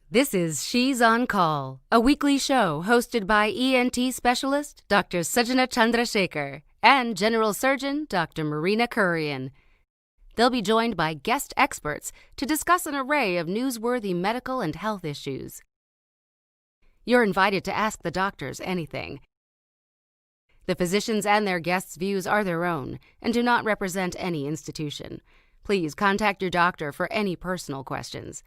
This is She's on Call, a weekly show hosted by ENT specialist Dr. Sujana Chandrasekhar and General Surgeon Dr. Marina Kurian. They'll be joined by guest experts to discuss an array of newsworthy medical and health issues. You're invited to ask the doctors anything. The physicians and their guests' views are their own and do not represent any institution. Please contact your doctor for any personal questions.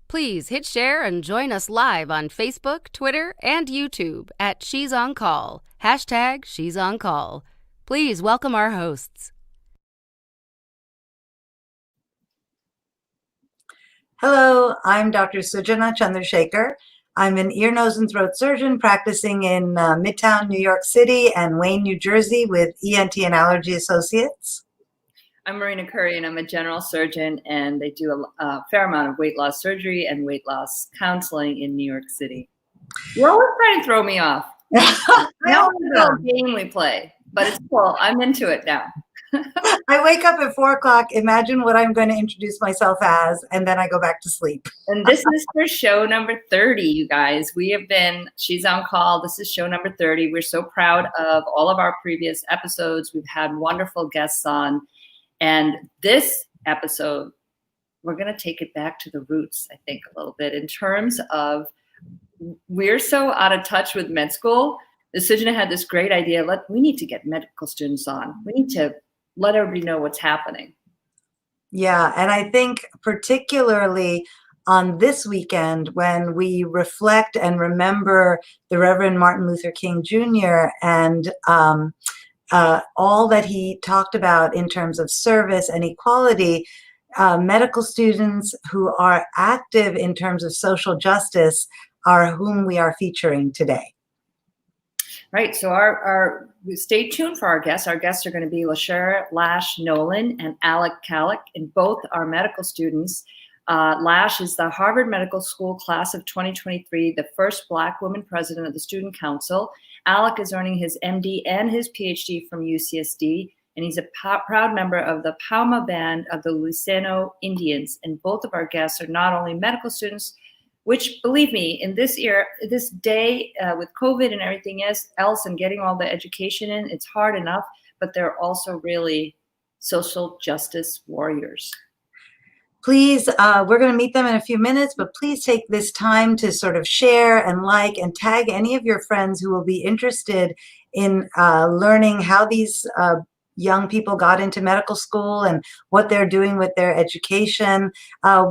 Please hit share and join us live on Facebook, Twitter, and YouTube at She's on Call, hashtag She's on Call. Please welcome our hosts. Hello, I'm Dr. Sujana Chandrasekhar. I'm an ear, nose, and throat surgeon practicing in Midtown, New York City and Wayne, New Jersey with ENT and Allergy Associates. I'm Marina Kurian. I'm a general surgeon, and I do a fair amount of weight loss surgery and weight loss counseling in New York City. You're always trying to throw me off. I don't know the game we play, but it's cool. I'm into it now. I wake up at 4 o'clock, imagine what I'm going to introduce myself as, and then I go back to sleep. And this is for show number 30, you guys. We have been, She's on Call. This is show number 30. We're so proud of all of our previous episodes. We've had wonderful guests on. And this episode, we're going to take it back to the roots, I think, a little bit in terms of we're so out of touch with med school. The Sujana had this great idea. We need to get medical students on. We need to let everybody know what's happening. Yeah, and I think particularly on this weekend when we reflect and remember the Reverend Martin Luther King Jr. and all that he talked about in terms of service and equality, medical students who are active in terms of social justice are whom we are featuring today. Right. So stay tuned for our guests. Our guests are going to be Lash, Nolan, and Alec, Calac, and both are medical students. Lash is the Harvard Medical School class of 2023, the first Black woman president of the Student Council. Alec is earning his MD and his PhD from UCSD, and he's a proud member of the Pauma Band of the Luseno Indians. And both of our guests are not only medical students, which, believe me, in this day with COVID and everything else and getting all the education in, it's hard enough, but they're also really social justice warriors. Please, we're going to meet them in a few minutes, but please take this time to sort of share and like and tag any of your friends who will be interested in learning how these young people got into medical school and what they're doing with their education.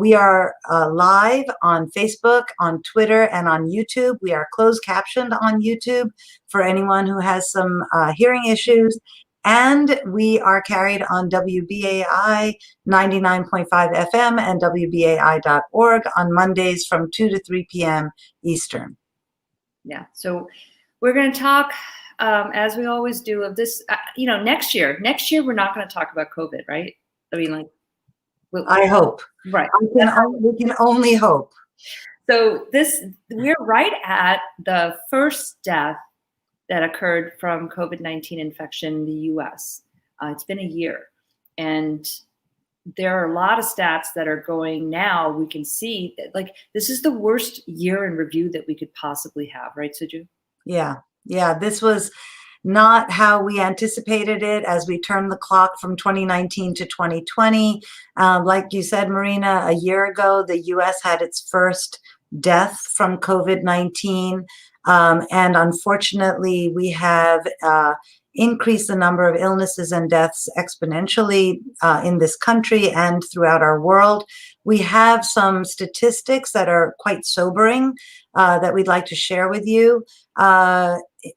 We are live on Facebook, on Twitter, and on YouTube. We are closed captioned on YouTube for anyone who has some hearing issues. And we are carried on WBAI 99.5 FM and WBAI.org on Mondays from 2 to 3 p.m. Eastern. Yeah, so we're going to talk, as we always do, of this, next year. Next year, we're not going to talk about COVID, right? I mean, I hope. Right. We can only hope. So we're right at the first death that occurred from COVID-19 infection in the US. It's been a year. And there are a lot of stats that are going now. We can see that, this is the worst year in review that we could possibly have, right, Suju? Yeah. This was not how we anticipated it as we turned the clock from 2019 to 2020. Like you said, Marina, a year ago, the US had its first death from COVID-19. And unfortunately, we have increased the number of illnesses and deaths exponentially in this country and throughout our world. We have some statistics that are quite sobering that we'd like to share with you.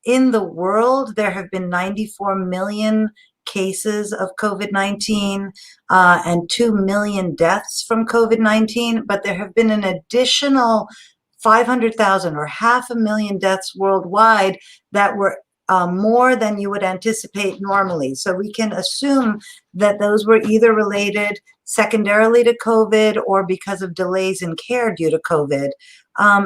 In the world, there have been 94 million cases of COVID-19 and 2 million deaths from COVID-19, but there have been an additional 500,000 or 500,000 deaths worldwide that were more than you would anticipate normally. So we can assume that those were either related secondarily to COVID or because of delays in care due to COVID.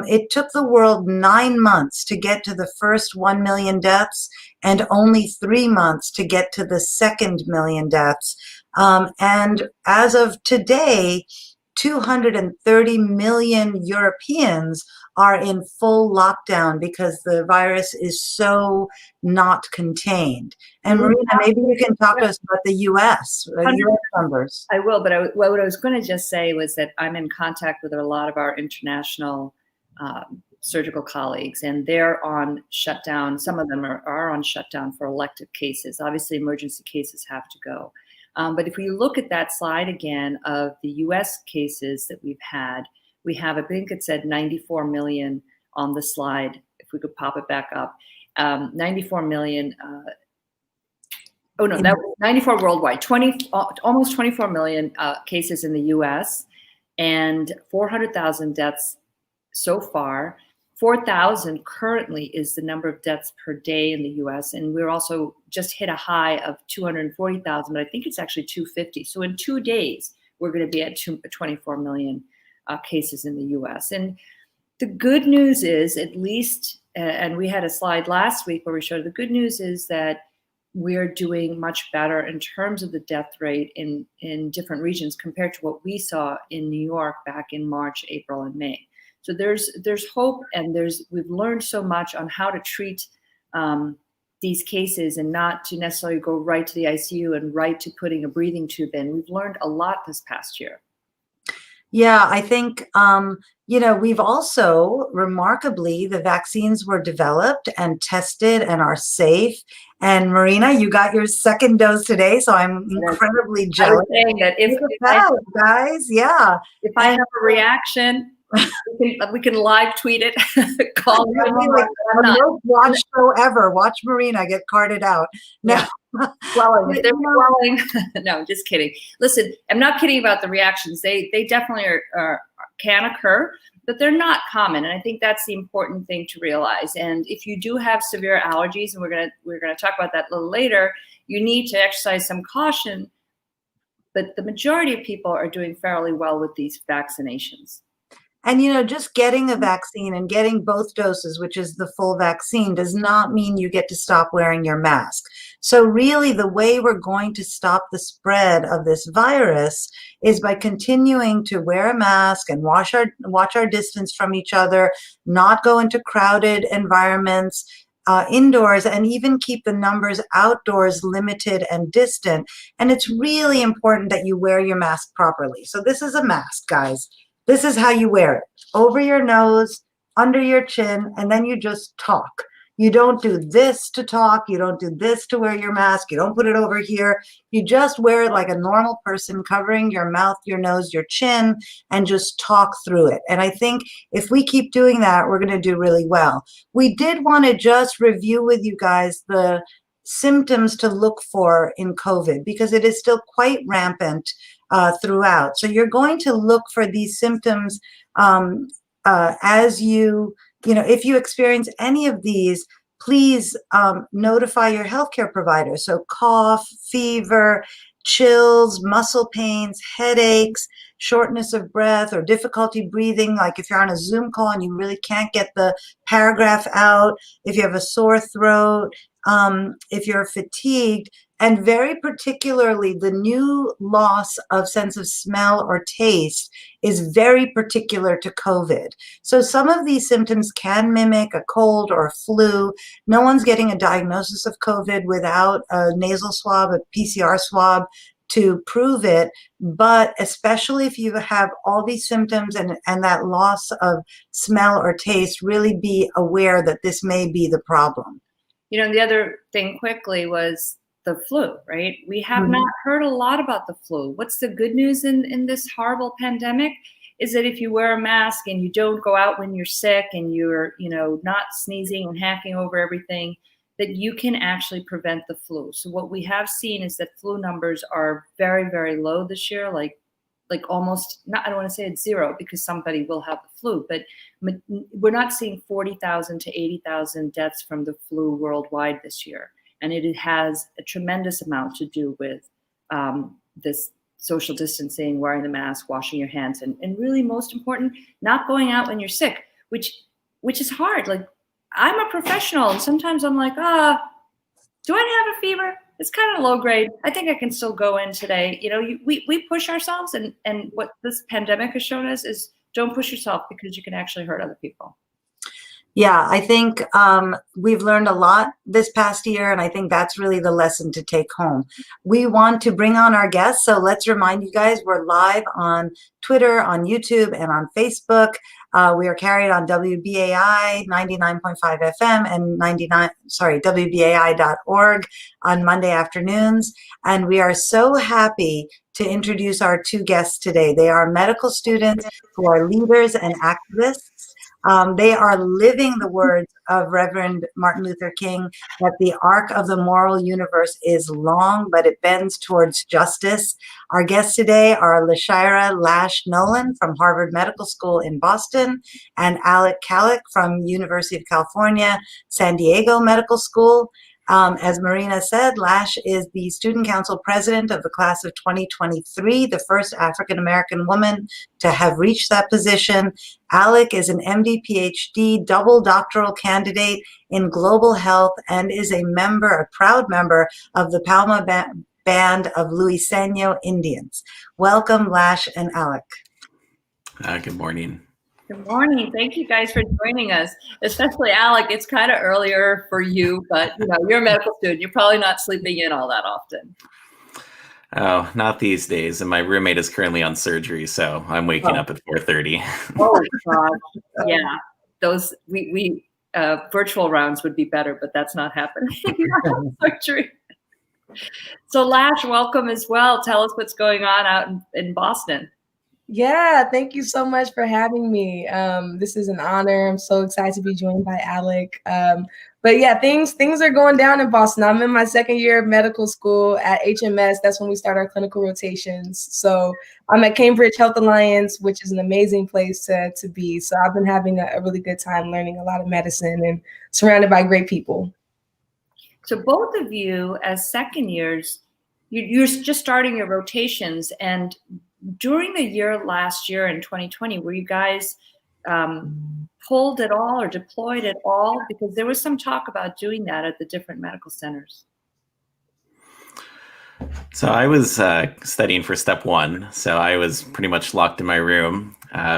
It took the world 9 months to get to the first 1 million deaths and only 3 months to get to the second million deaths. And as of today, 230 million Europeans are in full lockdown because the virus is so not contained. And Marina, maybe you can talk to us about the US numbers. I will, but what I was going to just say was that I'm in contact with a lot of our international surgical colleagues, and they're on shutdown. Some of them are on shutdown for elective cases. Obviously, emergency cases have to go. But if we look at that slide again of the US cases that we've had, we have, I think it said 94 million on the slide, if we could pop it back up. 94 million, that was 94 worldwide, almost 24 million cases in the US, and 400,000 deaths so far. 4,000 currently is the number of deaths per day in the US, and we're also just hit a high of 240,000, but I think it's actually 250. So in 2 days, we're going to be at 24 million cases in the US. And the good news is, at least, and we had a slide last week where we showed the good news is that we're doing much better in terms of the death rate in different regions compared to what we saw in New York back in March, April, and May. So there's hope, and we've learned so much on how to treat these cases and not to necessarily go right to the ICU and right to putting a breathing tube in. We've learned a lot this past year. Yeah, I think, we've also, remarkably, the vaccines were developed and tested and are safe. And Marina, you got your second dose today, so I'm incredibly jealous. I was saying that if guys, yeah. If I have a reaction, we can live tweet it. Call me. Like the most watched show ever. Watch Marina get carted out. No. Yeah. Swelling. If they're swelling. No, just kidding. Listen, I'm not kidding about the reactions. They definitely can occur, but they're not common. And I think that's the important thing to realize. And if you do have severe allergies, and we're gonna talk about that a little later, you need to exercise some caution. But the majority of people are doing fairly well with these vaccinations. And, just getting a vaccine and getting both doses, which is the full vaccine, does not mean you get to stop wearing your mask. So really, the way we're going to stop the spread of this virus is by continuing to wear a mask and watch our distance from each other, not go into crowded environments, indoors, and even keep the numbers outdoors limited and distant. And it's really important that you wear your mask properly. So this is a mask, guys. This is how you wear it: over your nose, under your chin, and then you just talk. You don't do this to talk. You don't do this to wear your mask. You don't put it over here. You just wear it like a normal person, covering your mouth, your nose, your chin, and just talk through it. And I think if we keep doing that, we're going to do really well. We did want to just review with you guys the symptoms to look for in COVID, because it is still quite rampant throughout. So you're going to look for these symptoms as if you experience any of these, please notify your healthcare provider. So cough, fever, chills, muscle pains, headaches, shortness of breath, or difficulty breathing, like if you're on a Zoom call and you really can't get the paragraph out, if you have a sore throat, if you're fatigued, and very particularly the new loss of sense of smell or taste is very particular to COVID. So some of these symptoms can mimic a cold or a flu. No one's getting a diagnosis of COVID without a nasal swab, a PCR swab to prove it. But especially if you have all these symptoms and that loss of smell or taste, really be aware that this may be the problem. The other thing quickly was the flu, right? We have not heard a lot about the flu. What's the good news in this horrible pandemic is that if you wear a mask and you don't go out when you're sick and you're, not sneezing and hacking over everything, that you can actually prevent the flu. So what we have seen is that flu numbers are very, very low this year, like like almost, not, I don't want to say it's zero because somebody will have the flu, but we're not seeing 40,000 to 80,000 deaths from the flu worldwide this year. And it has a tremendous amount to do with this social distancing, wearing the mask, washing your hands, and really most important, not going out when you're sick, which is hard. Like, I'm a professional and sometimes I'm like, do I have a fever? It's kind of low grade. I think I can still go in today. You know, we push ourselves, and what this pandemic has shown us is don't push yourself because you can actually hurt other people. Yeah, I think we've learned a lot this past year, and I think that's really the lesson to take home. We want to bring on our guests, so let's remind you guys we're live on Twitter, on YouTube, and on Facebook. We are carried on WBAI 99.5 FM and WBAI.org on Monday afternoons. And we are so happy to introduce our two guests today. They are medical students who are leaders and activists. They are living the words of Reverend Martin Luther King, that the arc of the moral universe is long, but it bends towards justice. Our guests today are Lash Nolan from Harvard Medical School in Boston and Alec Calac from University of California, San Diego Medical School. As Marina said, Lash is the Student Council President of the class of 2023, the first African-American woman to have reached that position. Alec is an MD, PhD, double doctoral candidate in global health and is a proud member of the Palma Band of Luiseno Indians. Welcome, Lash and Alec. Good morning. Good morning. Thank you guys for joining us, especially Alec. It's kind of earlier for you, but you know, you're a medical student. You're probably not sleeping in all that often. Oh, not these days. And my roommate is currently on surgery, so I'm waking up at 4:30. Oh God, yeah. Those we virtual rounds would be better, but that's not happening. Surgery. So Lash, welcome as well. Tell us what's going on out in Boston. Yeah, thank you so much for having me. This is an honor. I'm so excited to be joined by Alec. But yeah, things are going down in Boston. I'm in my second year of medical school at HMS. That's when we start our clinical rotations. So I'm at Cambridge Health Alliance, which is an amazing place to be. So I've been having a really good time learning a lot of medicine and surrounded by great people. So both of you as second years, you're just starting your rotations, and during the year last year in 2020, were you guys pulled at all or deployed at all? Because there was some talk about doing that at the different medical centers. So I was studying for step one. So I was pretty much locked in my room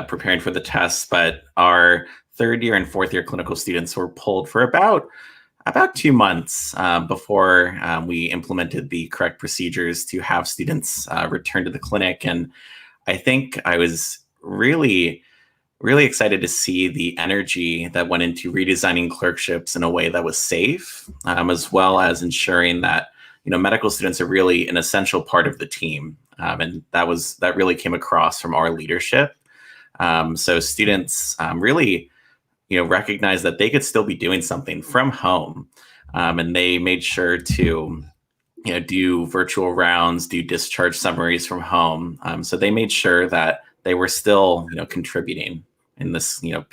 preparing for the tests. But our third year and fourth year clinical students were pulled for about 2 months before we implemented the correct procedures to have students return to the clinic. And I think I was really excited to see the energy that went into redesigning clerkships in a way that was safe, as well as ensuring that, you know, medical students are really an essential part of the team. And that really came across from our leadership. So students really, you know, recognize that they could still be doing something from home. And they made sure to, you know, do virtual rounds, do discharge summaries from home. So they made sure that they were still, you know, contributing in this, you know,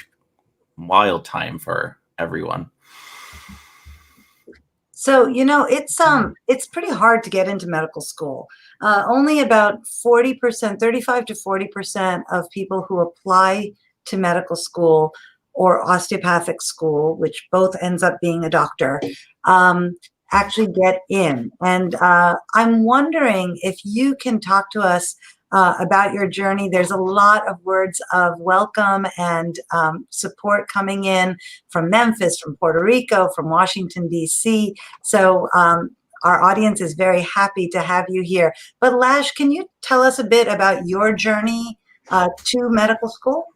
wild time for everyone. So, you know, it's pretty hard to get into medical school. Only about 40%, 35 to 40% of people who apply to medical school or osteopathic school, which both ends up being a doctor, actually get in. And I'm wondering if you can talk to us about your journey. There's a lot of words of welcome and support coming in from Memphis, from Puerto Rico, from Washington, D.C. So our audience is very happy to have you here. But Lash, can you tell us a bit about your journey to medical school?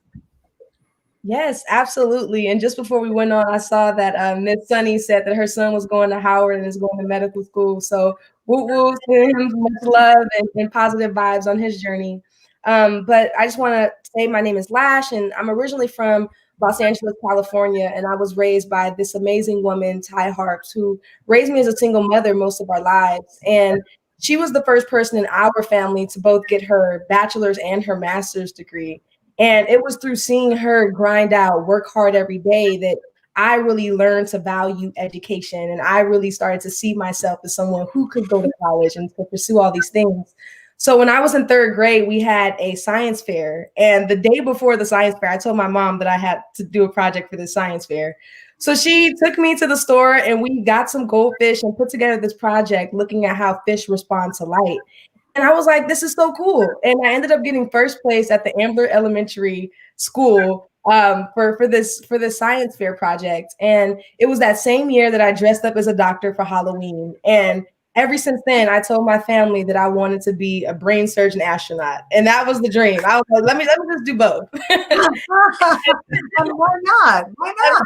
Yes, absolutely. And just before we went on, I saw that Miss Sunny said that her son was going to Howard and is going to medical school. So woo to him, much love and positive vibes on his journey. But I just want to say my name is Lash, and I'm originally from Los Angeles, California, and I was raised by this amazing woman, Ty Harps, who raised me as a single mother most of our lives. And she was the first person in our family to both get her bachelor's and her master's degree. And it was through seeing her grind out, work hard every day, that I really learned to value education. And I really started to see myself as someone who could go to college and to pursue all these things. So when I was in third grade, we had a science fair. And the day before the science fair, I told my mom that I had to do a project for the science fair. So she took me to the store and we got some goldfish and put together this project looking at how fish respond to light. And I was like, this is so cool. And I ended up getting first place at the Ambler Elementary School for this science fair project. And it was that same year that I dressed up as a doctor for Halloween. And ever since then, I told my family that I wanted to be a brain surgeon astronaut. And that was the dream. I was like, let me just do both. Why not? Why not?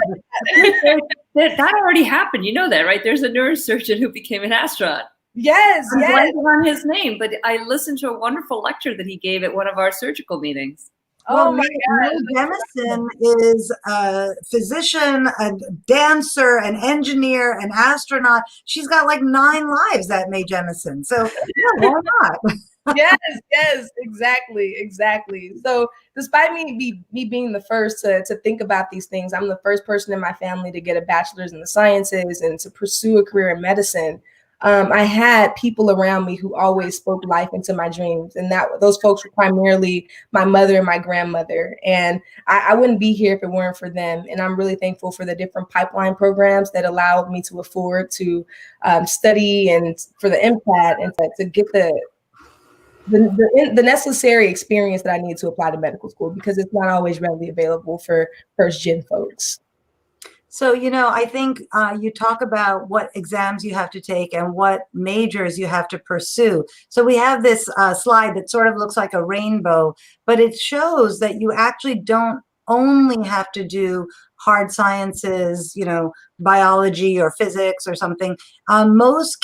That already happened. You know that, right? There's a neurosurgeon who became an astronaut. Yes, I'm yes. blanking on his name, but I listened to a wonderful lecture that he gave at one of our surgical meetings. Well, Oh my Mae Jemison is a physician, a dancer, an engineer, an astronaut. She's got like 9 lives, that Mae Jemison. So yeah, why not? Yes, exactly. So despite me being the first to think about these things, I'm the first person in my family to get a bachelor's in the sciences and to pursue a career in medicine. I had people around me who always spoke life into my dreams, and those folks were primarily my mother and my grandmother. And I wouldn't be here if it weren't for them. And I'm really thankful for the different pipeline programs that allowed me to afford to study and for the MCAT and to get the necessary experience that I need to apply to medical school, because it's not always readily available for first gen folks. So, I think you talk about what exams you have to take and what majors you have to pursue. So we have this slide that sort of looks like a rainbow, but it shows that you actually don't only have to do hard sciences, biology or physics or something. Most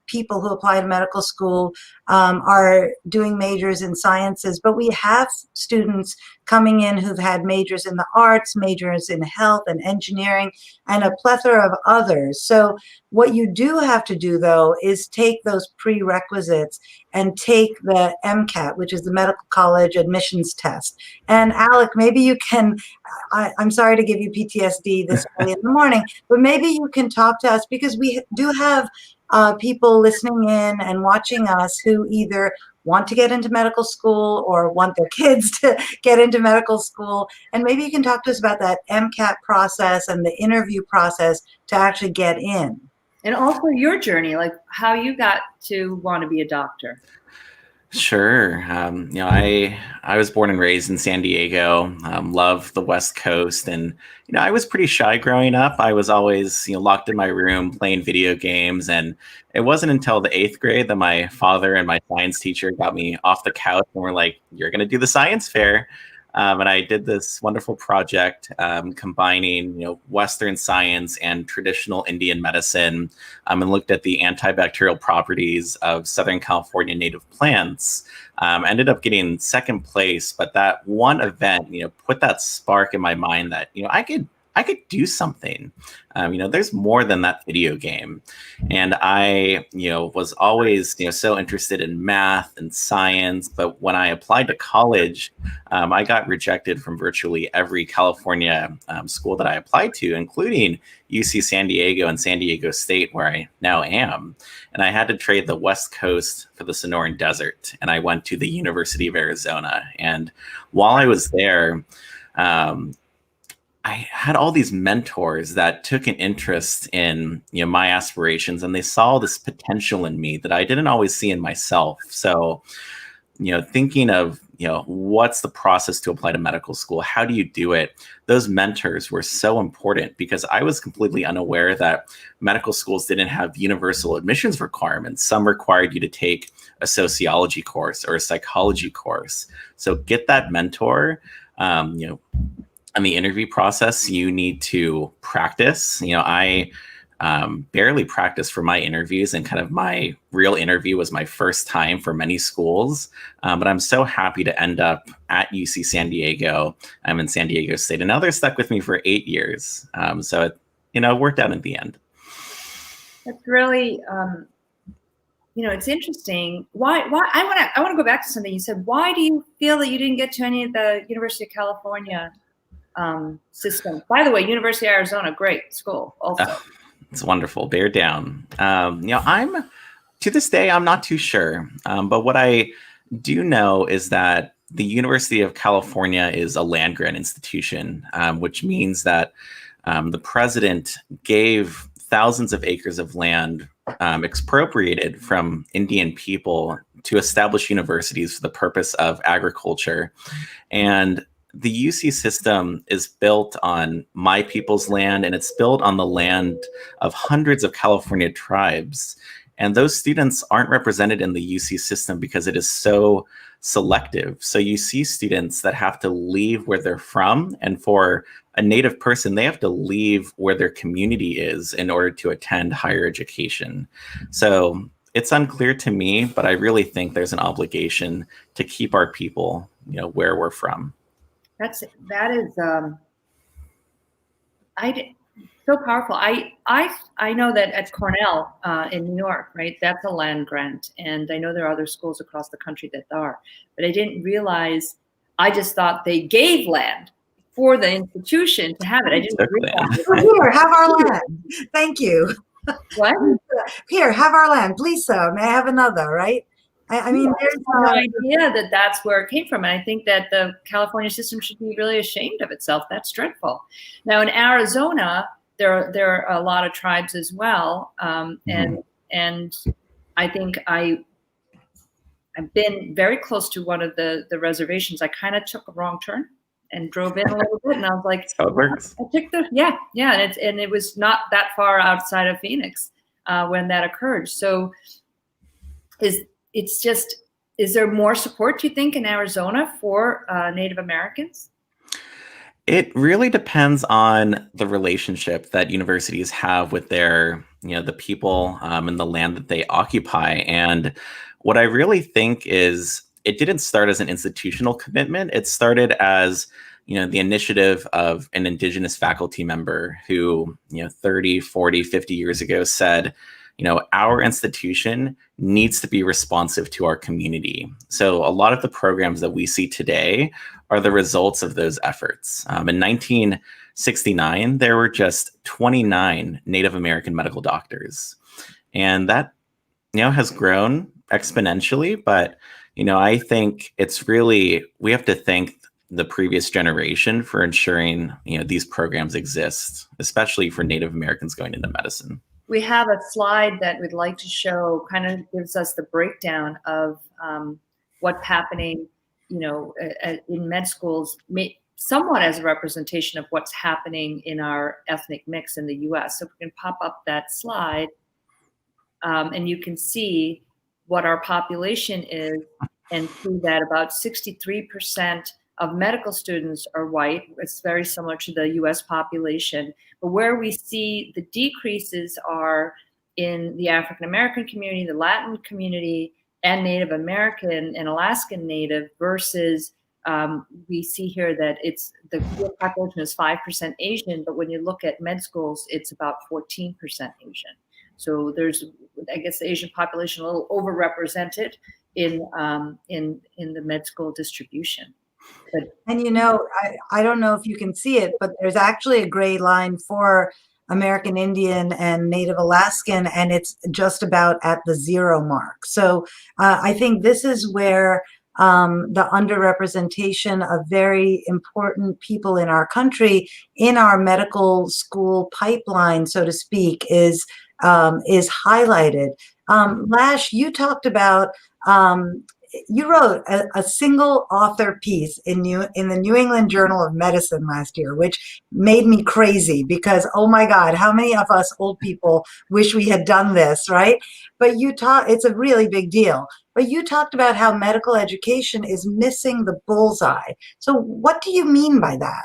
people who apply to medical school are doing majors in sciences, but we have students coming in who've had majors in the arts, majors in health and engineering, and a plethora of others. So what you do have to do, though, is take those prerequisites and take the MCAT, which is the Medical College Admissions Test. And Alec, maybe you can, I'm sorry to give you PTSD this early in the morning, but maybe you can talk to us, because we do have people listening in and watching us who either want to get into medical school or want their kids to get into medical school. And maybe you can talk to us about that MCAT process and the interview process to actually get in. And also your journey, like how you got to want to be a doctor. Sure. I was born and raised in San Diego, loved the West Coast. And, I was pretty shy growing up. I was always, locked in my room playing video games. And it wasn't until the 8th grade that my father and my science teacher got me off the couch and were like, you're going to do the science fair. And I did this wonderful project combining, Western science and traditional Indian medicine, and looked at the antibacterial properties of Southern California native plants. Ended up getting 2nd place, but that one event, put that spark in my mind that, I could do something. There's more than that video game. And I, was always, so interested in math and science. But when I applied to college, I got rejected from virtually every California school that I applied to, including UC San Diego and San Diego State, where I now am. And I had to trade the West Coast for the Sonoran Desert. And I went to the University of Arizona. And while I was there, I had all these mentors that took an interest in, my aspirations, and they saw this potential in me that I didn't always see in myself. So, thinking of, what's the process to apply to medical school? How do you do it? Those mentors were so important, because I was completely unaware that medical schools didn't have universal admissions requirements. Some required you to take a sociology course or a psychology course. So get that mentor, on the interview process, you need to practice. I barely practiced for my interviews, and kind of my real interview was my first time for many schools. But I'm so happy to end up at UC San Diego. I'm in San Diego State, and now they're stuck with me for 8 years. So it worked out in the end. That's really, it's interesting. Why I want to go back to something you said. Why do you feel that you didn't get to any of the University of California system? By the way, University of Arizona, great school also. It's wonderful. Bear down. To this day, I'm not too sure. But what I do know is that the University of California is a land grant institution, which means that the president gave thousands of acres of land expropriated from Indian people to establish universities for the purpose of agriculture. And the UC system is built on my people's land, and it's built on the land of hundreds of California tribes. And those students aren't represented in the UC system because it is so selective. So you see students that have to leave where they're from, and for a Native person, they have to leave where their community is in order to attend higher education. So it's unclear to me, but I really think there's an obligation to keep our people, where we're from. That is so powerful. I know that at Cornell in New York, right? That's a land grant, and I know there are other schools across the country that are. But I didn't realize. I just thought they gave land for the institution to have it. I didn't realize. Here, have our land. Thank you. What? Here, have our land, please, sir. May I have another? Right? I mean, there's no idea that that's where it came from. And I think that the California system should be really ashamed of itself. That's dreadful. Now, in Arizona, there are a lot of tribes as well. And I think I've been very close to one of the reservations. I kind of took a wrong turn and drove in a little bit. And I was like, that's how it works. I took and it was not that far outside of Phoenix when that occurred. So is there more support, do you think, in Arizona for Native Americans? It really depends on the relationship that universities have with their, the people and the land that they occupy. And what I really think is it didn't start as an institutional commitment. It started as, the initiative of an Indigenous faculty member who, 30, 40, 50 years ago said, our institution needs to be responsive to our community. So a lot of the programs that we see today are the results of those efforts. In 1969, there were just 29 Native American medical doctors. And that, has grown exponentially. But, I think it's really, we have to thank the previous generation for ensuring, these programs exist, especially for Native Americans going into medicine. We have a slide that we'd like to show, kind of gives us the breakdown of what's happening, in med schools, somewhat as a representation of what's happening in our ethnic mix in the U.S. So if we can pop up that slide, and you can see what our population is, and see that about 63% of medical students are white. It's very similar to the U.S. population. But where we see the decreases are in the African American community, the Latin community, and Native American and Alaskan Native, versus we see here that it's the population is 5% Asian, but when you look at med schools, it's about 14% Asian. So there's, I guess, the Asian population a little overrepresented in the med school distribution. And I don't know if you can see it, but there's actually a gray line for American Indian and Native Alaskan, and it's just about at the 0 mark. So I think this is where the underrepresentation of very important people in our country, in our medical school pipeline, so to speak, is highlighted. Lash, you talked about you wrote a single author piece in the New England Journal of Medicine last year, which made me crazy because, oh my God, how many of us old people wish we had done this, right? But it's a really big deal. But you talked about how medical education is missing the bullseye. So what do you mean by that?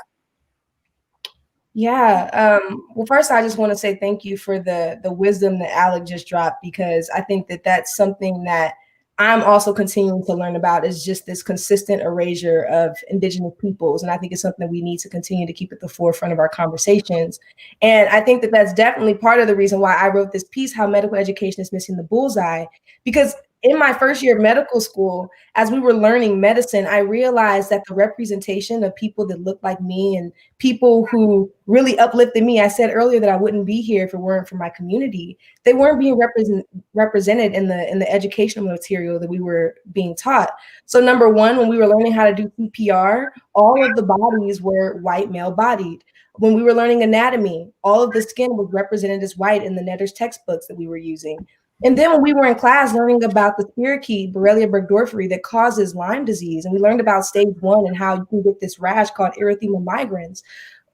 Yeah. Well, first, I just want to say thank you for the wisdom that Alec just dropped, because I think that that's something that I'm also continuing to learn about is just this consistent erasure of Indigenous peoples. And I think it's something that we need to continue to keep at the forefront of our conversations. And I think that that's definitely part of the reason why I wrote this piece, How Medical Education is Missing the Bullseye, because in my first year of medical school, as we were learning medicine, I realized that the representation of people that looked like me and people who really uplifted me, I said earlier that I wouldn't be here if it weren't for my community. They weren't being represented in the educational material that we were being taught. So number one, when we were learning how to do CPR, all of the bodies were white male bodied. When we were learning anatomy, all of the skin was represented as white in the Netter's textbooks that we were using. And then when we were in class learning about the spirochete, Borrelia burgdorferi, that causes Lyme disease, and we learned about stage 1 and how you can get this rash called erythema migrans,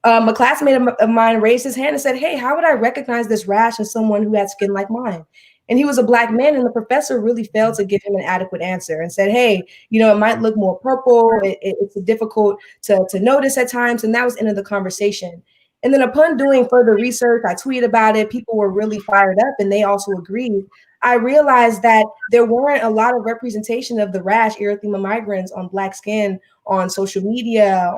a classmate of mine raised his hand and said, hey, how would I recognize this rash in someone who had skin like mine? And he was a Black man, and the professor really failed to give him an adequate answer and said, hey, it might look more purple. It's difficult to notice at times. And that was the end of the conversation. And then upon doing further research, I tweeted about it. People were really fired up, and they also agreed. I realized that there weren't a lot of representation of the rash, erythema migrans, on Black skin on social media,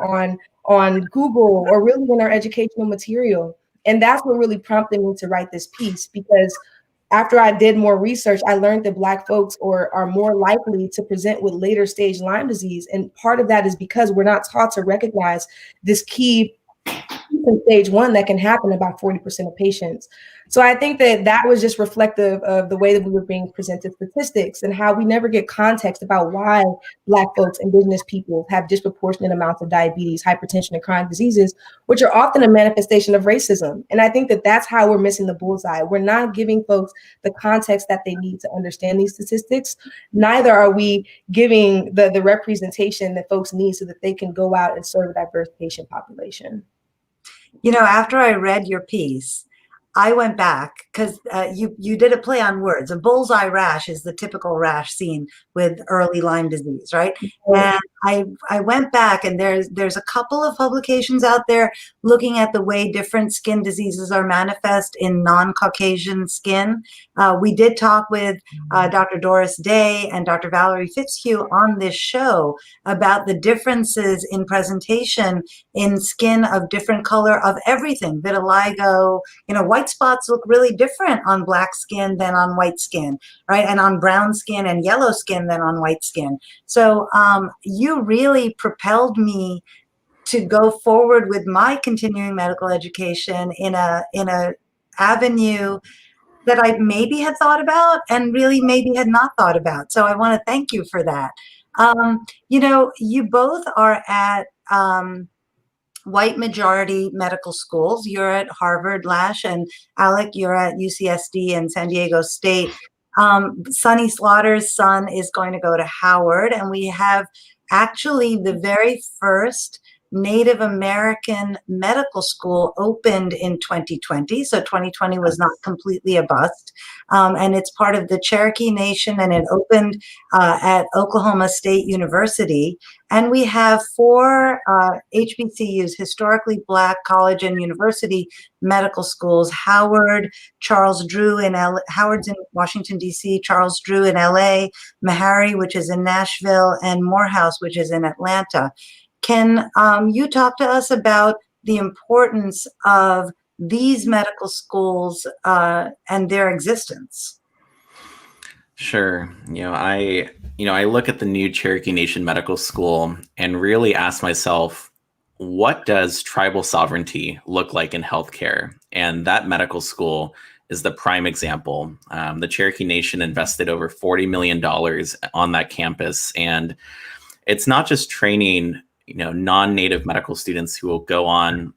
on Google, or really in our educational material. And that's what really prompted me to write this piece, because after I did more research, I learned that Black folks are more likely to present with later stage Lyme disease. And part of that is because we're not taught to recognize this key in stage 1 that can happen in about 40% of patients. So I think that was just reflective of the way that we were being presented statistics and how we never get context about why Black folks, Indigenous people, have disproportionate amounts of diabetes, hypertension, and chronic diseases, which are often a manifestation of racism. And I think that that's how we're missing the bullseye. We're not giving folks the context that they need to understand these statistics. Neither are we giving the representation that folks need so that they can go out and serve a diverse patient population. After I read your piece, I went back because you did a play on words. A bullseye rash is the typical rash seen with early Lyme disease, right? And I went back, and there's a couple of publications out there looking at the way different skin diseases are manifest in non-Caucasian skin. We did talk with Dr. Doris Day and Dr. Valerie Fitzhugh on this show about the differences in presentation in skin of different color of everything, vitiligo, white spots look really different on Black skin than on white skin, right? And on brown skin and yellow skin than on white skin. So you really propelled me to go forward with my continuing medical education in a avenue that I maybe had thought about and really maybe had not thought about. So I want to thank you for that. You both are at white majority medical schools. You're at Harvard, Lash, and Alec, you're at UCSD and San Diego State. Sonny Slaughter's son is going to go to Howard, and we have actually the very first Native American medical school opened in 2020. So 2020 was not completely a bust. And it's part of the Cherokee Nation, and it opened at Oklahoma State University. And we have 4 HBCUs, historically Black college and university medical schools: Howard, Charles Drew in Howard's in Washington, D.C., Charles Drew in L.A., Meharry, which is in Nashville, and Morehouse, which is in Atlanta. Can you talk to us about the importance of these medical schools and their existence? Sure. I look at the new Cherokee Nation Medical School and really ask myself, what does tribal sovereignty look like in healthcare? And that medical school is the prime example. The Cherokee Nation invested over $40 million on that campus. And it's not just training non-Native medical students who will go on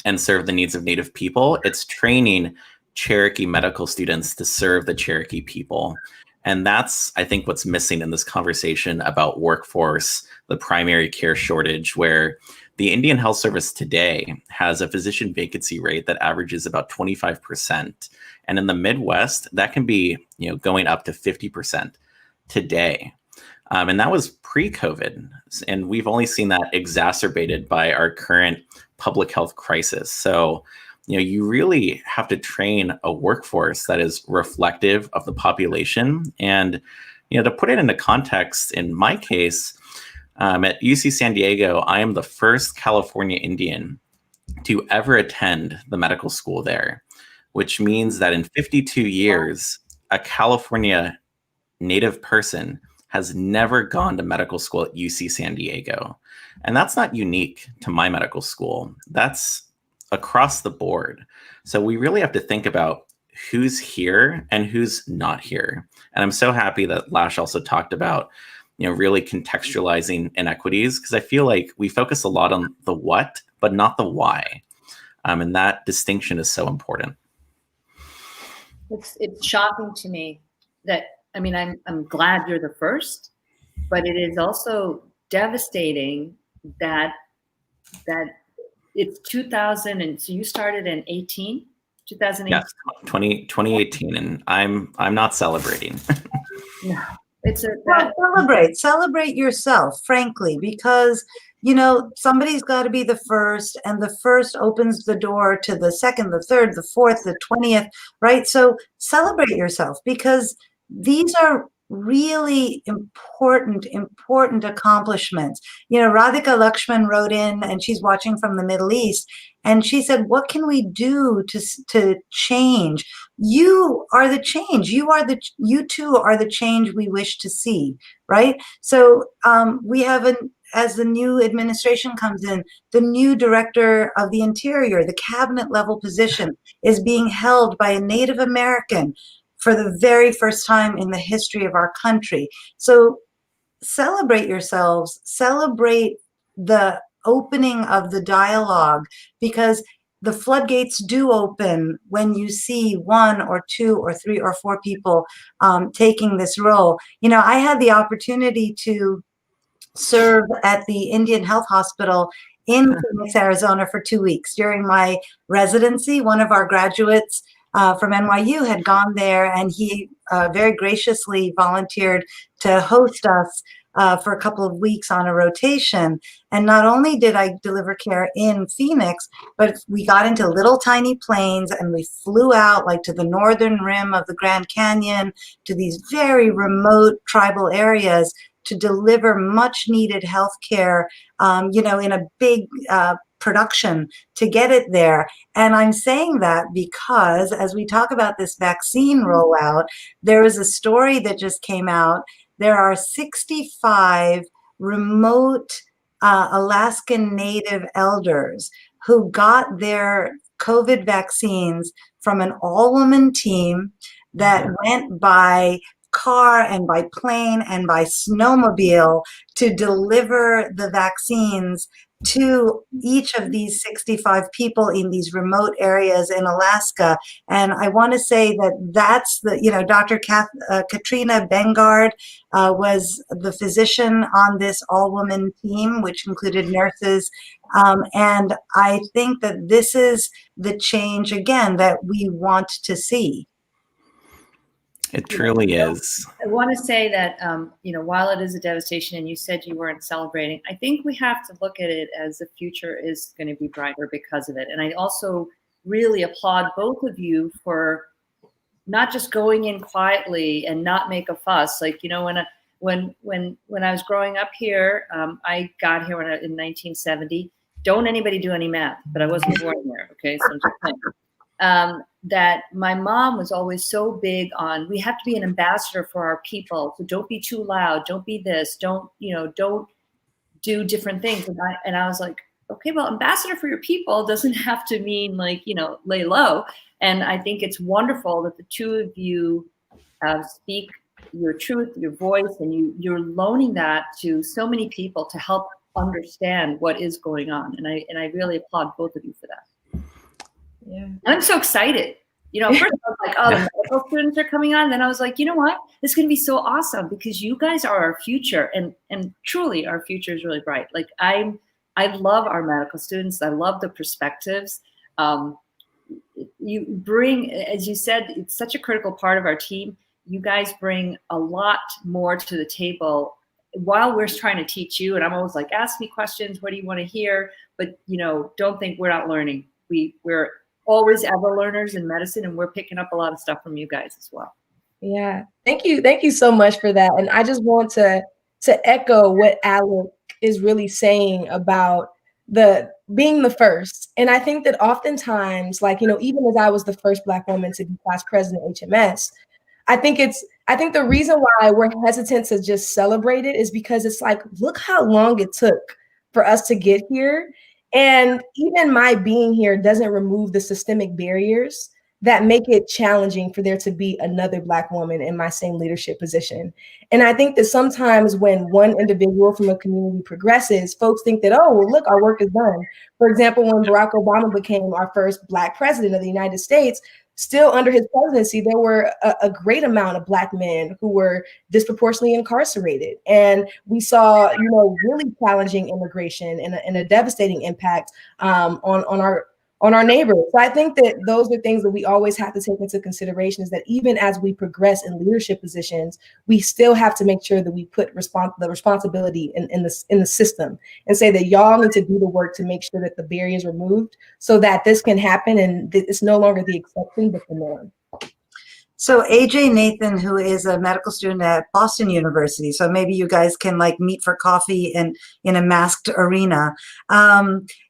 and serve the needs of Native people. It's training Cherokee medical students to serve the Cherokee people. And that's, I think, what's missing in this conversation about workforce, the primary care shortage, where the Indian Health Service today has a physician vacancy rate that averages about 25%. And in the Midwest, that can be going up to 50% today. And that was pre-COVID. And we've only seen that exacerbated by our current public health crisis. So, you really have to train a workforce that is reflective of the population. And To put it into context, in my case, at UC San Diego, I am the first California Indian to ever attend the medical school there, which means that in 52 years, a California native person has never gone to medical school at UC San Diego. And that's not unique to my medical school. That's across the board. So we really have to think about who's here and who's not here. And I'm so happy that Lash also talked about, really contextualizing inequities, because I feel like we focus a lot on the what, but not the why. And that distinction is so important. It's shocking to me that, I'm glad you're the first, but it is also devastating that it's 2000, and so you started in 2018. Yes, 2018, and I'm not celebrating. No, celebrate yourself, frankly, because somebody's got to be the first, and the first opens the door to the second, the third, the fourth, the 20th, right? So celebrate yourself, because these are really important accomplishments. Radhika Lakshman wrote in, and she's watching from the Middle East, and she said, what can we do to change? You are the change. You too are the change we wish to see, right? So we have as the new administration comes in, the new director of the Interior, the cabinet level position is being held by a Native American for the very first time in the history of our country. So celebrate yourselves, celebrate the opening of the dialogue, because the floodgates do open when you see one or two or three or four people taking this role. I had the opportunity to serve at the Indian Health Hospital in Phoenix, Arizona for 2 weeks during my residency. One of our graduates from NYU had gone there, and he very graciously volunteered to host us for a couple of weeks on a rotation. And not only did I deliver care in Phoenix, but we got into little tiny planes and we flew out like to the northern rim of the Grand Canyon, to these very remote tribal areas to deliver much needed health care, in a big production to get it there. And I'm saying that because as we talk about this vaccine rollout, there is a story that just came out. There are 65 remote Alaskan Native elders who got their COVID vaccines from an all-woman team that went by car and by plane and by snowmobile to deliver the vaccines to each of these 65 people in these remote areas in Alaska. And I want to say that's Dr. Katrina Bengard was the physician on this all-woman team, which included nurses. And I think that this is the change, again, that we want to see. It truly is. I want to say that, while it is a devastation, and you said you weren't celebrating, I think we have to look at it as the future is going to be brighter because of it. And I also really applaud both of you for not just going in quietly and not make a fuss. Like, when I was growing up here, I got here in 1970. Don't anybody do any math, but I wasn't born there. Okay, so I'm just saying. That my mom was always so big on, we have to be an ambassador for our people. So don't be too loud. Don't be this. Don't do different things. And I was like, okay, well, ambassador for your people doesn't have to mean lay low. And I think it's wonderful that the two of you speak your truth, your voice, and you're loaning that to so many people to help understand what is going on. And I really applaud both of you for that. Yeah. And I'm so excited. First I was like, oh, the medical students are coming on. Then I was like, you know what? This is going to be so awesome because you guys are our future. And truly our future is really bright. Like I love our medical students. I love the perspectives. You bring, as you said, it's such a critical part of our team. You guys bring a lot more to the table while we're trying to teach you. And I'm always like, ask me questions. What do you want to hear? But, don't think we're not learning. We're always ever learners in medicine, and we're picking up a lot of stuff from you guys as well. Yeah. Thank you. Thank you so much for that. And I just want to echo what Alec is really saying about the being the first. And I think that oftentimes, like, even as I was the first Black woman to be class president at HMS, I think the reason why we're hesitant to just celebrate it is because it's like, look how long it took for us to get here. And even my being here doesn't remove the systemic barriers that make it challenging for there to be another Black woman in my same leadership position. And I think that sometimes when one individual from a community progresses, folks think that, oh, well, look, our work is done. For example, when Barack Obama became our first Black president of the United States, still under his presidency, there were a great amount of Black men who were disproportionately incarcerated. And we saw, really challenging immigration and a devastating impact on our neighbors. So I think that those are things that we always have to take into consideration, is that even as we progress in leadership positions, we still have to make sure that we put the responsibility in the system and say that y'all need to do the work to make sure that the barriers are removed so that this can happen and it's no longer the exception, but the norm. So AJ Nathan, who is a medical student at Boston University, so maybe you guys can like meet for coffee in a masked arena.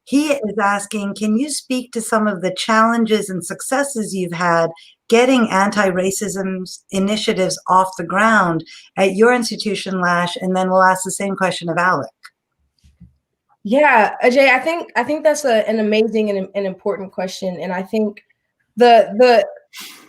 He is asking, can you speak to some of the challenges and successes you've had getting anti-racism initiatives off the ground at your institution, Lash? And then we'll ask the same question of Alec. Yeah, Ajay, I think that's an amazing and an important question. And I think the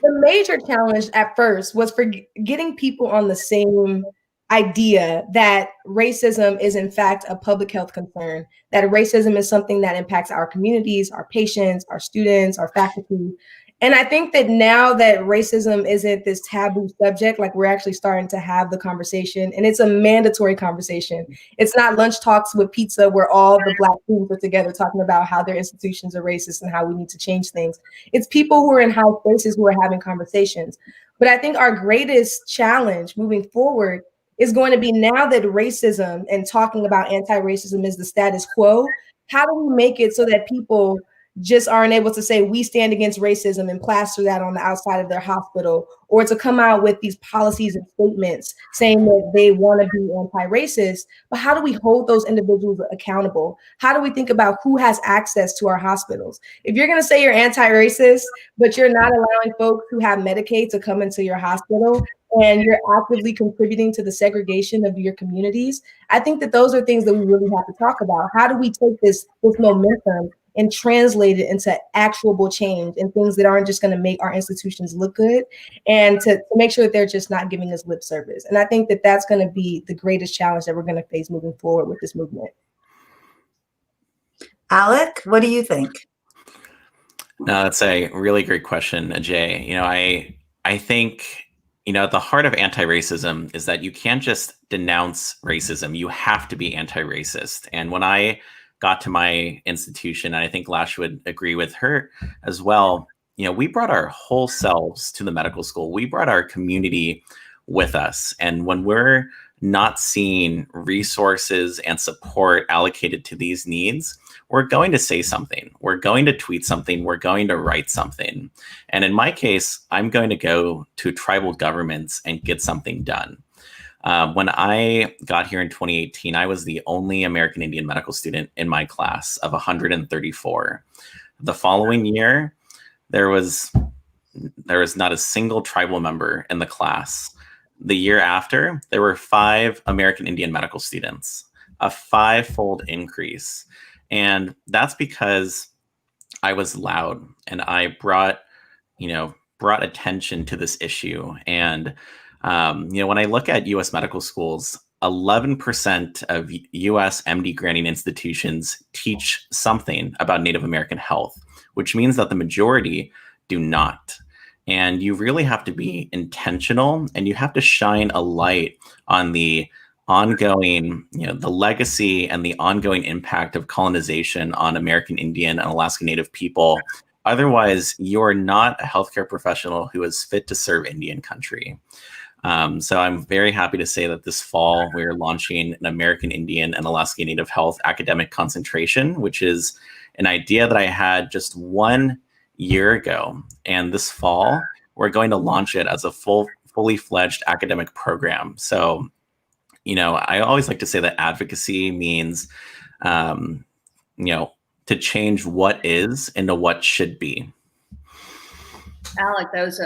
major challenge at first was for getting people on the same idea that racism is in fact a public health concern, that racism is something that impacts our communities, our patients, our students, our faculty. And I think that now that racism isn't this taboo subject, like we're actually starting to have the conversation, and it's a mandatory conversation. It's not lunch talks with pizza where all the Black students are together talking about how their institutions are racist and how we need to change things. It's people who are in high places who are having conversations. But I think our greatest challenge moving forward is going to be, now that racism and talking about anti-racism is the status quo, how do we make it so that people just aren't able to say we stand against racism and plaster that on the outside of their hospital, or to come out with these policies and statements saying that they want to be anti-racist, but how do we hold those individuals accountable? How do we think about who has access to our hospitals? If you're going to say you're anti-racist, but you're not allowing folks who have Medicaid to come into your hospital, and you're actively contributing to the segregation of your communities, I think that those are things that we really have to talk about. How do we take this momentum and translate it into actual change and things that aren't just going to make our institutions look good, and to make sure that they're just not giving us lip service? And I think that that's going to be the greatest challenge that we're going to face moving forward with this movement. Alec, what do you think? No, that's a really great question, Ajay. I think, at the heart of anti-racism is that you can't just denounce racism. You have to be anti-racist. And when I got to my institution, and I think Lash would agree with her as well, we brought our whole selves to the medical school. We brought our community with us. And when we're not seeing resources and support allocated to these needs, we're going to say something. We're going to tweet something. We're going to write something. And in my case, I'm going to go to tribal governments and get something done. When I got here in 2018, I was the only American Indian medical student in my class of 134. The following year, there was not a single tribal member in the class. The year after, there were 5 American Indian medical students, a 5-fold increase. And that's because I was loud and I brought attention to this issue. And when I look at U.S. medical schools, 11% of U.S. MD granting institutions teach something about Native American health, which means that the majority do not. And you really have to be intentional, and you have to shine a light on the ongoing, the legacy and the ongoing impact of colonization on American Indian and Alaska Native people. Otherwise, you're not a healthcare professional who is fit to serve Indian country. So I'm very happy to say that this fall we're launching an American Indian and Alaska Native Health academic concentration, which is an idea that I had just 1 year ago. And this fall, we're going to launch it as a full fully fledged academic program. So, I always like to say that advocacy means, to change what is into what should be. Alec, that was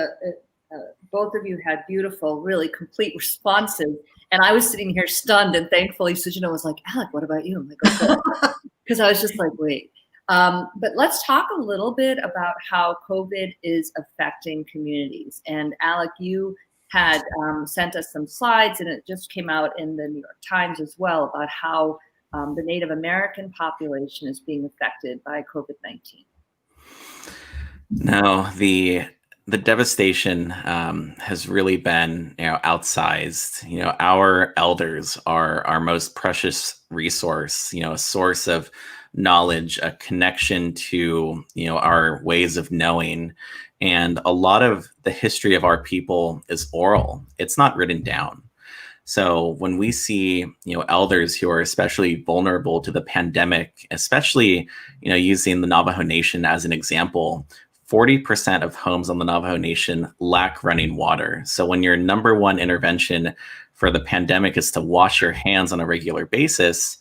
both of you had beautiful, really complete responses. And I was sitting here stunned, and thankfully Sujana was like, Alec, what about you? I'm like, okay. Because I was just like, wait. But let's talk a little bit about how COVID is affecting communities. And Alec, you had sent us some slides, and it just came out in the New York Times as well, about how the Native American population is being affected by COVID-19. No, the devastation has really been, outsized. Our elders are our most precious resource. A source of knowledge, a connection to our ways of knowing, and a lot of the history of our people is oral. It's not written down. So when we see, elders who are especially vulnerable to the pandemic, especially, using the Navajo Nation as an example, 40% of homes on the Navajo Nation lack running water. So when your number one intervention for the pandemic is to wash your hands on a regular basis,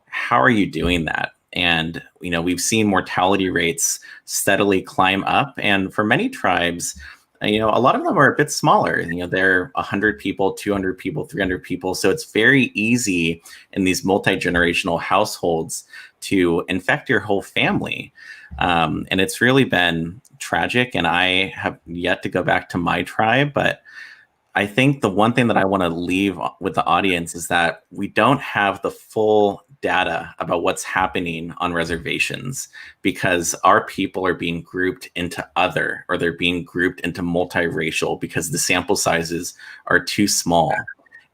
how are you doing that? And, we've seen mortality rates steadily climb up. And for many tribes, a lot of them are a bit smaller. They're 100 people, 200 people, 300 people. So it's very easy in these multi-generational households to infect your whole family. And it's really been tragic. And I have yet to go back to my tribe. But I think the one thing that I want to leave with the audience is that we don't have the full data about what's happening on reservations, because our people are being grouped into other, or they're being grouped into multiracial because the sample sizes are too small.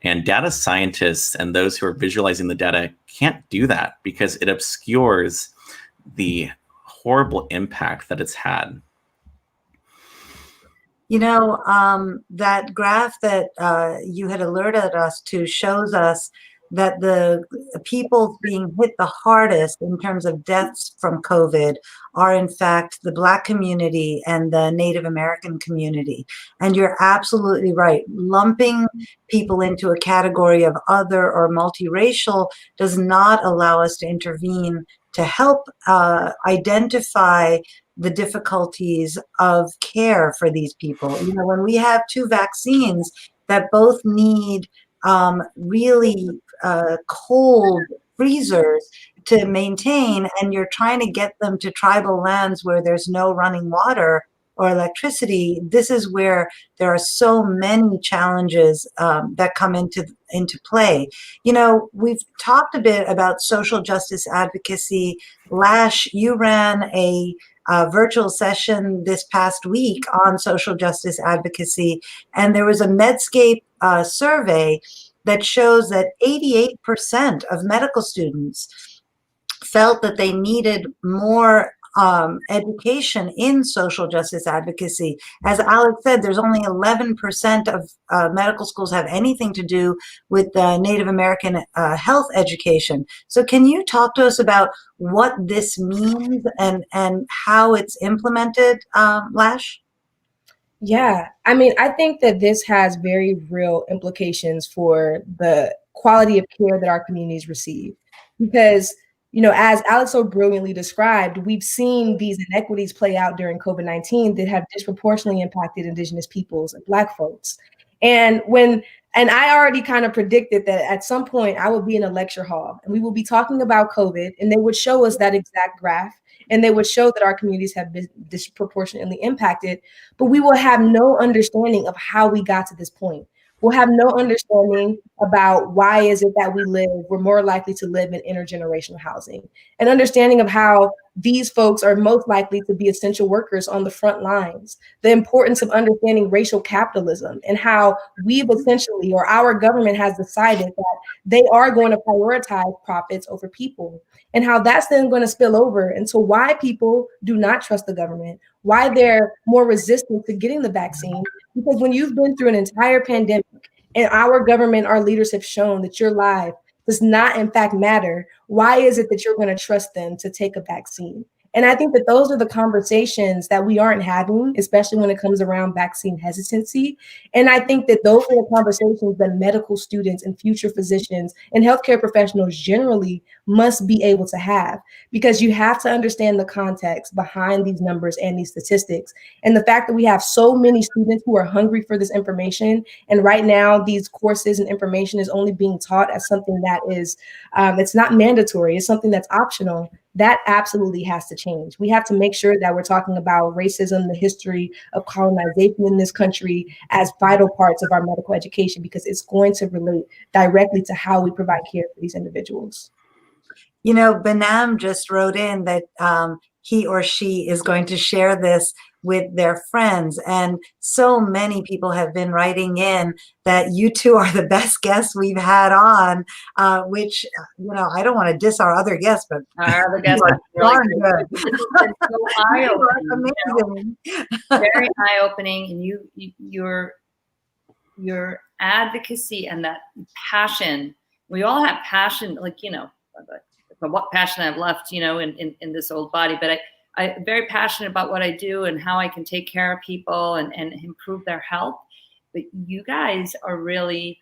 And data scientists and those who are visualizing the data can't do that because it obscures the horrible impact that it's had. That graph that you had alerted us to shows us that the people being hit the hardest in terms of deaths from COVID are in fact the Black community and the Native American community. And you're absolutely right. Lumping people into a category of other or multiracial does not allow us to intervene to help identify the difficulties of care for these people. When we have two vaccines that both need really cold freezers to maintain, and you're trying to get them to tribal lands where there's no running water or electricity, this is where there are so many challenges that come into play. We've talked a bit about social justice advocacy. Lash, you ran a virtual session this past week on social justice advocacy, and there was a Medscape survey that shows that 88% of medical students felt that they needed more education in social justice advocacy. As Alec said, there's only 11% of medical schools have anything to do with Native American health education. So can you talk to us about what this means and how it's implemented, Lash? Yeah, I think that this has very real implications for the quality of care that our communities receive. Because, as Alex so brilliantly described, we've seen these inequities play out during COVID-19 that have disproportionately impacted Indigenous peoples and Black folks. And I already kind of predicted that at some point I will be in a lecture hall and we will be talking about COVID, and they would show us that exact graph. And they would show that our communities have been disproportionately impacted, but we will have no understanding of how we got to this point. We'll have no understanding about why is it that we're more likely to live in intergenerational housing, and understanding of how these folks are most likely to be essential workers on the front lines, the importance of understanding racial capitalism and how we've essentially, or our government has decided that they are going to prioritize profits over people, and how that's then going to spill over into why people do not trust the government, why they're more resistant to getting the vaccine. Because when you've been through an entire pandemic and our government, our leaders have shown that your life does not in fact matter, why is it that you're going to trust them to take a vaccine? And I think that those are the conversations that we aren't having, especially when it comes around vaccine hesitancy. And I think that those are the conversations that medical students and future physicians and healthcare professionals generally must be able to have, because you have to understand the context behind these numbers and these statistics. And the fact that we have so many students who are hungry for this information, and right now these courses and information is only being taught as something that is, it's not mandatory, it's something that's optional. That absolutely has to change. We have to make sure that we're talking about racism, the history of colonization in this country as vital parts of our medical education, because it's going to relate directly to how we provide care for these individuals. You know, Benam just wrote in that he or she is going to share this with their friends. And so many people have been writing in that you two are the best guests we've had on, which, you know, I don't want to diss our other guests, but our other guests are really good. It's so eye-opening, amazing. Very eye-opening, and your advocacy and that passion. We all have passion, like, you know, what passion I've left, you know, in this old body, but I'm very passionate about what I do and how I can take care of people and improve their health. But you guys are really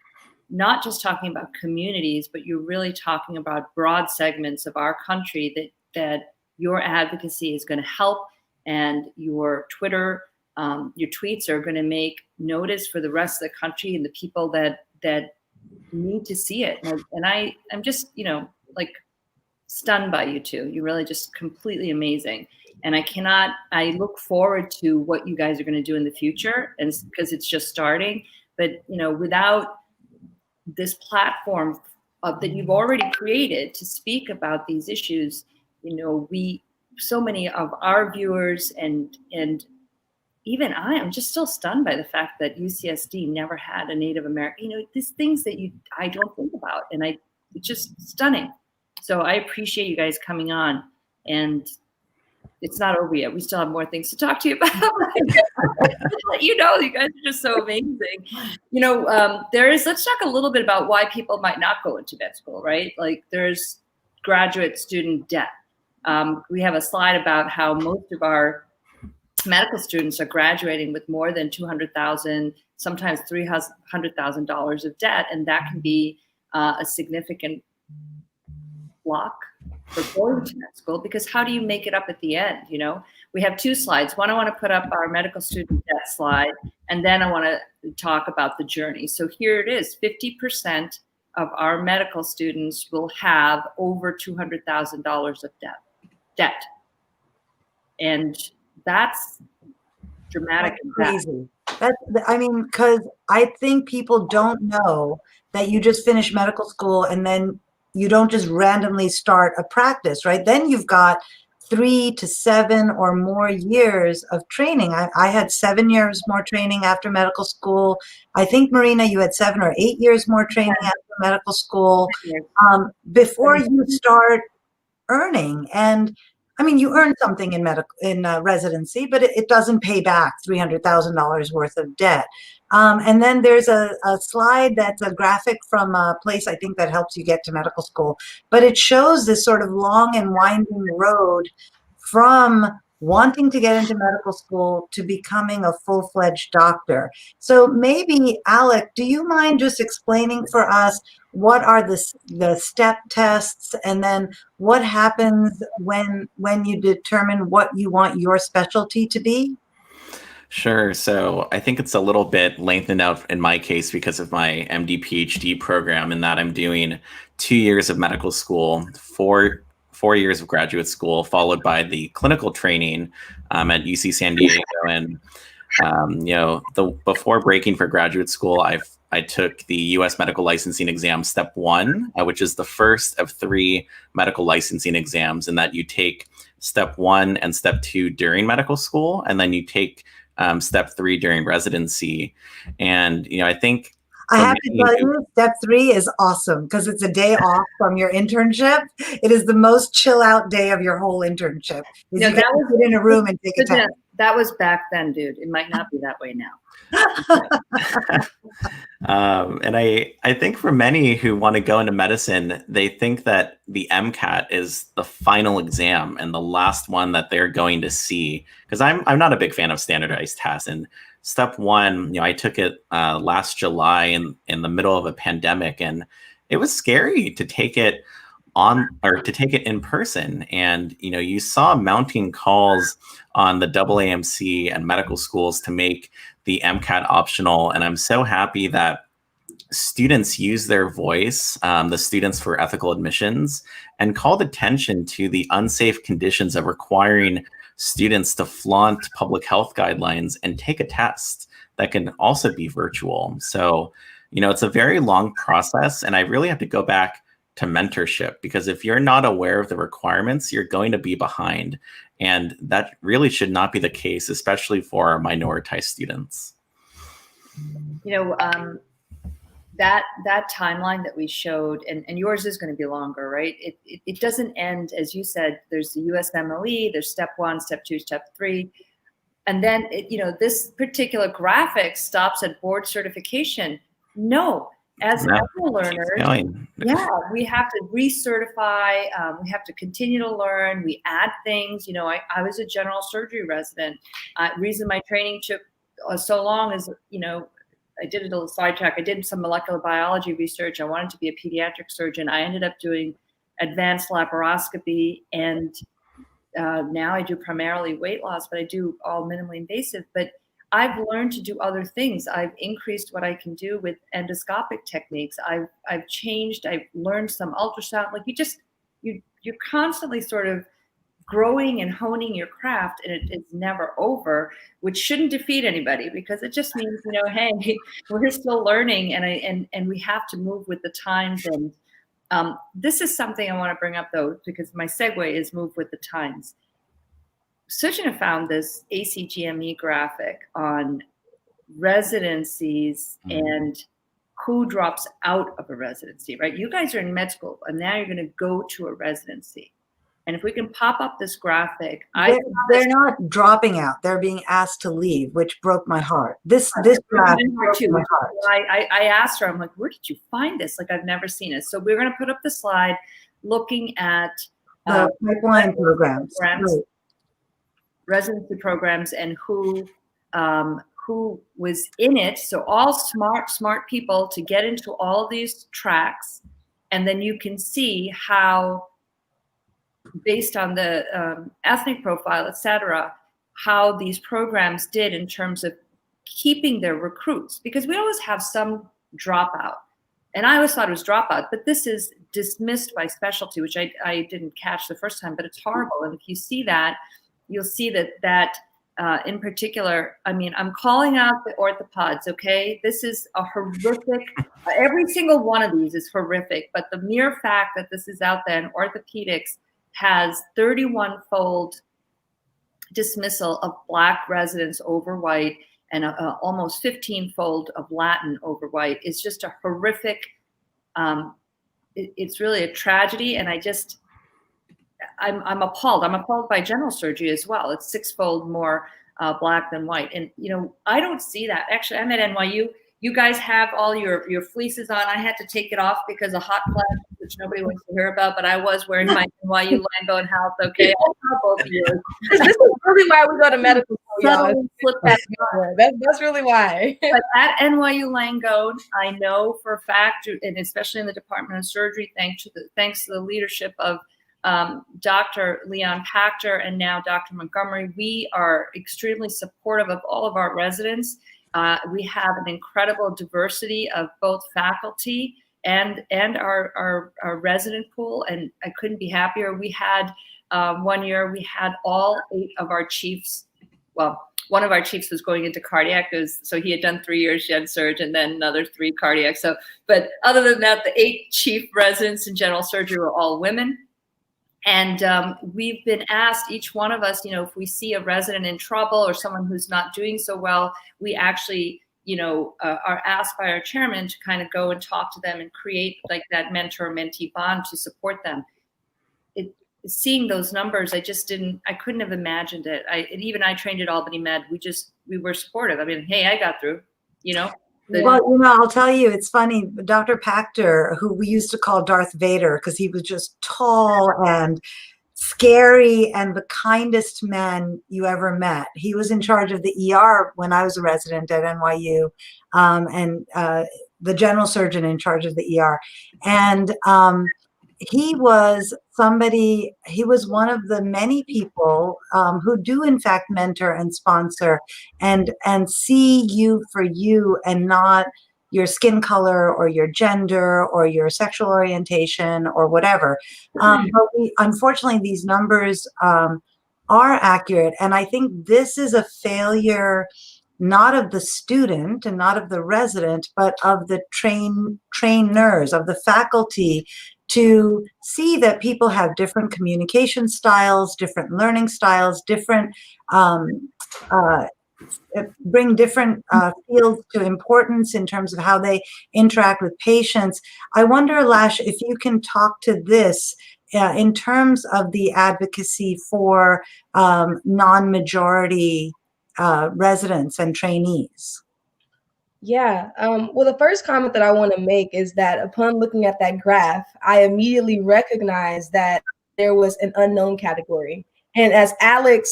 not just talking about communities, but you're really talking about broad segments of our country that your advocacy is going to help, and your Twitter, your tweets are going to make notice for the rest of the country and the people that need to see it. And I'm just, you know, like, stunned by you two. You're really just completely amazing. And I look forward to what you guys are going to do in the future, and because it's just starting. But, you know, without this platform that you've already created to speak about these issues, you know, so many of our viewers and even I am just still stunned by the fact that UCSD never had a Native American, you know, these things that I don't think about, and it's just stunning. So I appreciate you guys coming on, and it's not over yet. We still have more things to talk to you about. You know, you guys are just so amazing. You know, let's talk a little bit about why people might not go into med school, right? Like, there's graduate student debt. We have a slide about how most of our medical students are graduating with more than $200,000, sometimes $300,000 of debt, and that can be a significant block for going to med school, because how do you make it up at the end? You know, we have two slides. One, I want to put up our medical student debt slide, and then I want to talk about the journey. So here it is. 50% of our medical students will have over $200,000 of debt. And that's dramatic. That's crazy. I mean, because I think people don't know that you just finish medical school and then you don't just randomly start a practice, right? Then you've got 3 to 7 or more years of training. I had 7 years more training after medical school. I think, Marina, you had 7 or 8 years more training after medical school before you start earning. And I mean, you earn something in residency, but it doesn't pay back $300,000 worth of debt. And then there's a slide that's a graphic from a place, I think, that helps you get to medical school. But it shows this sort of long and winding road from wanting to get into medical school to becoming a full-fledged doctor. So maybe, Alec, do you mind just explaining for us what are the step tests, and then what happens when you determine what you want your specialty to be? Sure. So I think it's a little bit lengthened out in my case because of my MD PhD program, in that I'm doing 2 years of medical school, 4 years of graduate school, followed by the clinical training at UC San Diego. And you know, before breaking for graduate school, I took the U.S. medical licensing exam, step 1, which is the first of 3 medical licensing exams, in that you take step 1 and step 2 during medical school, and then you take step 3 during residency. And, you know, I think I have to tell you, step 3 is awesome because it's a day off from your internship. It is the most chill out day of your whole internship. No, you get to sit in a room and take a test. That was back then, dude. It might not be that way now. And I think for many who want to go into medicine, they think that the MCAT is the final exam and the last one that they're going to see. Because I'm not a big fan of standardized tests. And step one, I took it last July in the middle of a pandemic, and it was scary to take it in person. And you saw mounting calls on the AAMC and medical schools to make the MCAT optional. And I'm so happy that students use their voice, the Students for Ethical Admissions, and called attention to the unsafe conditions of requiring students to flaunt public health guidelines and take a test that can also be virtual. So, it's a very long process, and I really have to go back to mentorship, because if you're not aware of the requirements, you're going to be behind. And that really should not be the case, especially for our minoritized students. That timeline that we showed, and yours is going to be longer, right? It doesn't end, as you said, there's the USMLE, there's step 1, step 2, step 3. And then, this particular graphic stops at board certification. No, as learners, we have to recertify, we have to continue to learn, we add things. I was a general surgery resident. Reason my training took so long is, I did a little sidetrack. I did some molecular biology research. I wanted to be a pediatric surgeon. I ended up doing advanced laparoscopy, and now I do primarily weight loss, but I do all minimally invasive. But I've learned to do other things. I've increased what I can do with endoscopic techniques. I've changed. I've learned some ultrasound. Like you're constantly sort of growing and honing your craft, and it's never over, which shouldn't defeat anybody, because it just means, hey, we're still learning, and we have to move with the times. And this is something I want to bring up, though, because my segue is move with the times. Sujana found this ACGME graphic on residencies and who drops out of a residency, right? You guys are in med school, and now you're going to go to a residency. And if we can pop up this graphic, they're not dropping out; they're being asked to leave, which broke my heart. This graphic broke my heart. I asked her, I'm like, "Where did you find this? Like, I've never seen it." So we're going to put up the slide, looking at the pipeline programs, residency programs, and who was in it. So all smart people to get into all of these tracks, and then you can see how, based on the ethnic profile, et cetera, how these programs did in terms of keeping their recruits, because we always have some dropout. And I always thought it was dropout, but this is dismissed by specialty, which I didn't catch the first time, but it's horrible. And if you see that, you'll see that in particular, I mean, I'm calling out the orthopods, okay? This is a horrific, every single one of these is horrific, but the mere fact that this is out there in orthopedics has 31-fold dismissal of Black residents over white, and almost 15-fold of Latin over white. Is just a horrific, it's really a tragedy. And I'm appalled. I'm appalled by general surgery as well. It's 6-fold more Black than white. And, I don't see that. Actually, I'm at NYU. You guys have all your fleeces on. I had to take it off because of hot flash, which nobody wants to hear about, but I was wearing my NYU Langone Health, okay? I'll tell both of you. This is really why we go to medical school, y'all. That's really why. But at NYU Langone, I know for a fact, and especially in the Department of Surgery, thanks to the leadership of Dr. Leon Pachter and now Dr. Montgomery, we are extremely supportive of all of our residents. We have an incredible diversity of both faculty and our resident pool, and I couldn't be happier. We had 1 year, we had all 8 of our chiefs. Well, one of our chiefs was going into cardiac, so he had done 3 years gen surge and then another 3 cardiac. So, but other than that, the 8 chief residents in general surgery were all women. And we've been asked, each one of us, if we see a resident in trouble or someone who's not doing so well, we actually, are asked by our chairman to kind of go and talk to them and create like that mentor-mentee bond to support them. Seeing those numbers, I couldn't have imagined it. Even I trained at Albany Med. We were supportive. I mean, hey, I got through, Well, I'll tell you, it's funny. Dr. Pachter, who we used to call Darth Vader because he was just tall and scary and the kindest man you ever met. He was in charge of the ER when I was a resident at NYU, and the general surgeon in charge of the ER. And he was one of the many people who do in fact mentor and sponsor and see you for you and not your skin color or your gender or your sexual orientation or whatever. But unfortunately, these numbers are accurate. And I think this is a failure not of the student and not of the resident, but of the trainers, of the faculty, to see that people have different communication styles, different learning styles, different bring different fields to importance in terms of how they interact with patients. I wonder, Lash, if you can talk to this in terms of the advocacy for non-majority residents and trainees. Yeah. Well, the first comment that I want to make is that upon looking at that graph, I immediately recognized that there was an unknown category. And as Alec,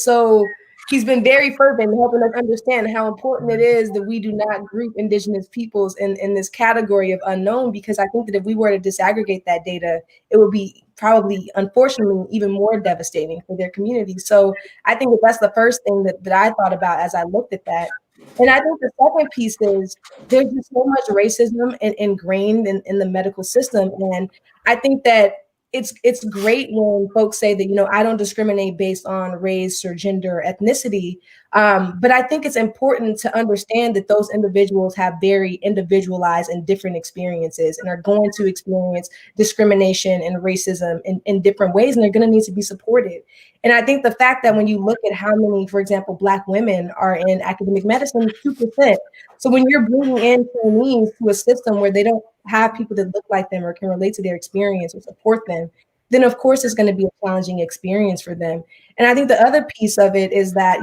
he's been very fervent in helping us understand how important it is that we do not group Indigenous peoples in this category of unknown, because I think that if we were to disaggregate that data, it would be probably, unfortunately, even more devastating for their community. So I think that that's the first thing that I thought about as I looked at that. And I think the second piece is there's just so much racism ingrained in the medical system. And I think that it's great when folks say that, I don't discriminate based on race or gender or ethnicity. But I think it's important to understand that those individuals have very individualized and different experiences and are going to experience discrimination and racism in different ways, and they're going to need to be supported. And I think the fact that when you look at how many, for example, Black women are in academic medicine, 2%. So when you're bringing in trainees to a system where they don't have people that look like them or can relate to their experience or support them, then of course it's going to be a challenging experience for them. And I think the other piece of it is that,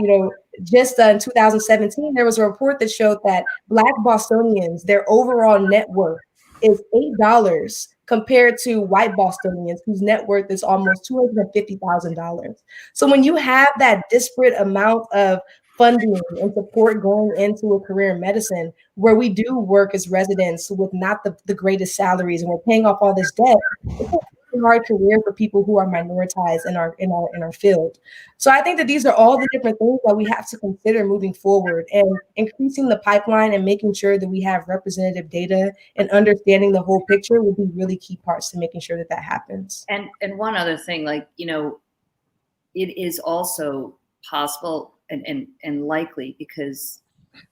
just in 2017, there was a report that showed that Black Bostonians, their overall net worth is $8 compared to white Bostonians whose net worth is almost $250,000. So when you have that disparate amount of funding and support going into a career in medicine, where we do work as residents with not the greatest salaries and we're paying off all this debt, it's a hard career for people who are minoritized in our field. So I think that these are all the different things that we have to consider moving forward, and increasing the pipeline and making sure that we have representative data and understanding the whole picture will be really key parts to making sure that happens. And one other thing, it is also possible and likely because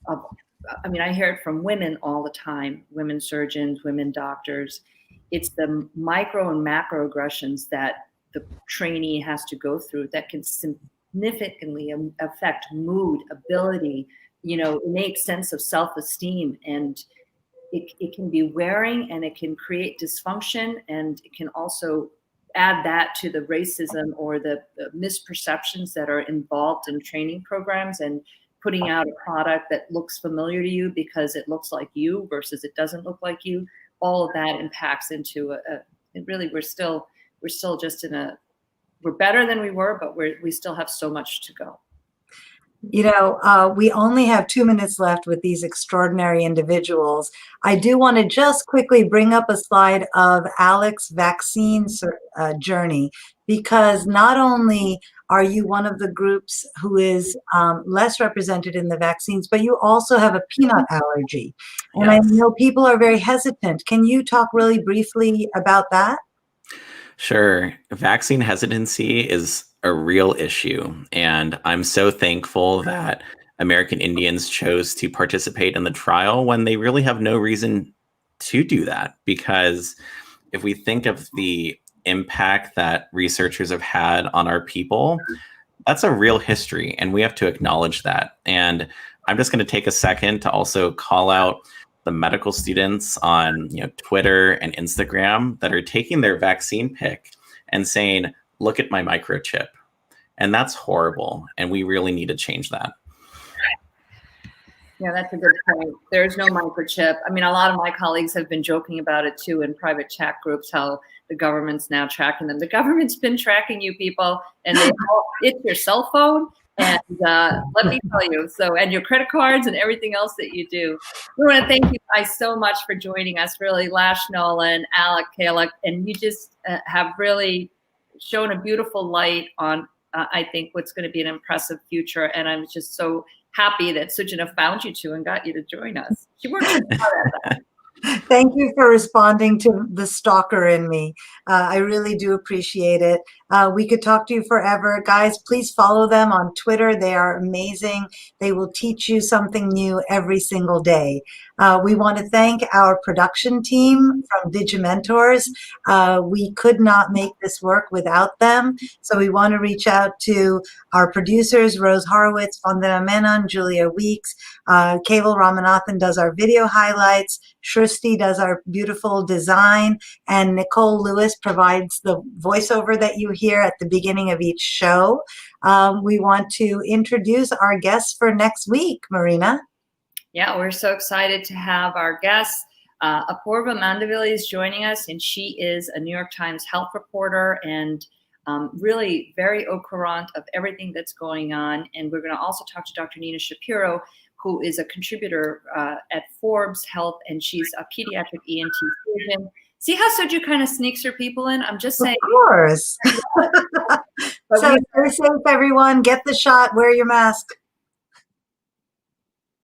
of, I hear it from women all the time, women surgeons, women doctors. It's the micro and macro aggressions that the trainee has to go through that can significantly affect mood, ability, innate sense of self-esteem. And it can be wearing, and it can create dysfunction, and it can also add that to the racism or the misperceptions that are involved in training programs and putting out a product that looks familiar to you because it looks like you versus it doesn't look like you. All of that impacts into we're still just we're better than we were, but we still have so much to go. We only have 2 minutes left with these extraordinary individuals. I do want to just quickly bring up a slide of Alec's vaccine journey, because not only are you one of the groups who is less represented in the vaccines, but you also have a peanut allergy. And yes. I know people are very hesitant. Can you talk really briefly about that? Sure. Vaccine hesitancy is a real issue. And I'm so thankful that American Indians chose to participate in the trial when they really have no reason to do that. Because if we think of the impact that researchers have had on our people, that's a real history, and we have to acknowledge that. And I'm just going to take a second to also call out the medical students on Twitter and Instagram that are taking their vaccine pic and saying, look at my microchip. And that's horrible. And we really need to change that. Yeah, that's a good point. There's no microchip. I mean, a lot of my colleagues have been joking about it too in private chat groups, how the government's now tracking them. The government's been tracking you people, and it's your cell phone. And let me tell you, and your credit cards and everything else that you do. We want to thank you guys so much for joining us, really, Lash, Nolan, Alec, Calac, and you just have really shown a beautiful light on, I think, what's going to be an impressive future. And I'm just so happy that Sujana found you two and got you to join us. She worked hard at that. Thank you for responding to the stalker in me. I really do appreciate it. We could talk to you forever. Guys, please follow them on Twitter. They are amazing. They will teach you something new every single day. We want to thank our production team from Digimentors. We could not make this work without them. So we want to reach out to our producers, Rose Horowitz, Vandana Menon, Julia Weeks. Keval Ramanathan does our video highlights. Shristi does our beautiful design, and Nicole Lewis provides the voiceover that you hear at the beginning of each show. We want to introduce our guests for next week, Marina. Yeah, we're so excited to have our guest. Apurva Mandavili is joining us, and she is a New York Times health reporter and really very au courant of everything that's going on. And we're going to also talk to Dr. Nina Shapiro, who is a contributor at Forbes Health, and she's a pediatric ENT surgeon. See how Suju kind of sneaks her people in? I'm just saying. Of course. So stay safe, everyone. Get the shot. Wear your mask.